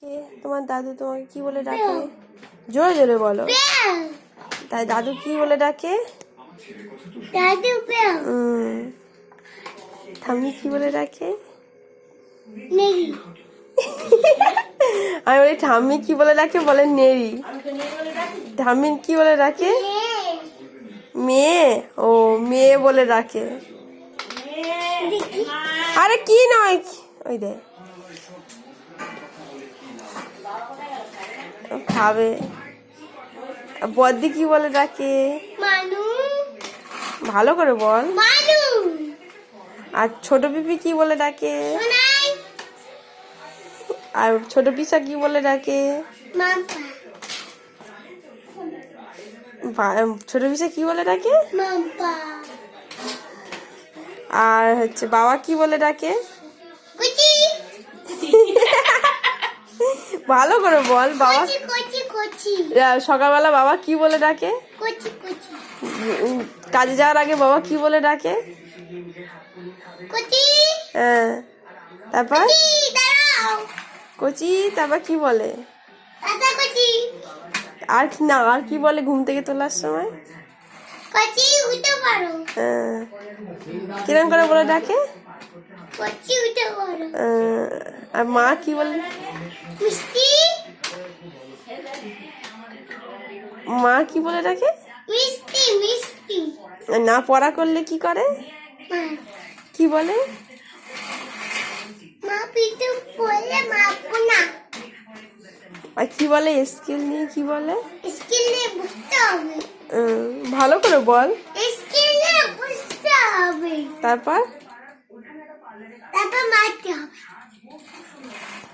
তোমার দাদু তোমাকে কি বলে ডাকে? জোরে জোরে বলো। তাই দাদু কি বলে ডাকে? দাদু ঠাম্মি কি বলে ডাকে? নেই আমি বলি ঠাম্মি কি বলে ডাকে? বলে নেড়ি। ঠাম্মি কি বলে ডাকে? মেয়ে। ও মেয়ে বলে ডাকে। আরে কি নয়, ওই দে খাবে। বদ্দি কি বলে ডাকে? মানু ভালো করে বল। মানু আর ছোট পিপি কি বলে ডাকে? শোনাই আর ছোট পিসা কি বলে ডাকে? মাম্পা ছোট পিসা কি বলে ডাকে? মাম্পা আর হচ্ছে বাবা কি বলে ডাকে? কুচি ভালো করে বল। বাবা কুচি কুচি সকালবেলা বাবা কি বলে ডাকে? কুচি কুচি কাজে যাওয়ার আগে বাবা কি বলে ডাকে? কুচি হ্যাঁ, তারপর দাঁড়াও কচি। তারপর কি বলে? দাদা কুচি আর না, আর কি বলে ঘুম থেকে তোলার সময়? কুচি উঠতে পারো হ্যাঁ, কিরম করে বলে ডাকে? কুচি উঠতে পারো আর মা কি বলে? মিষ্টি মা কি বলে ডাকে? মিষ্টি মিষ্টি না পড়া করলে কি করে? কি বলে? মা পিটু বলে মাপু না আর কি বলে? স্কেল নিয়ে কি বলে? স্কিল নিয়ে বুঝতে হবে ভালো করে বল। স্কিল নিয়ে বুঝতে হবে তারপর তারপর মারতে হবে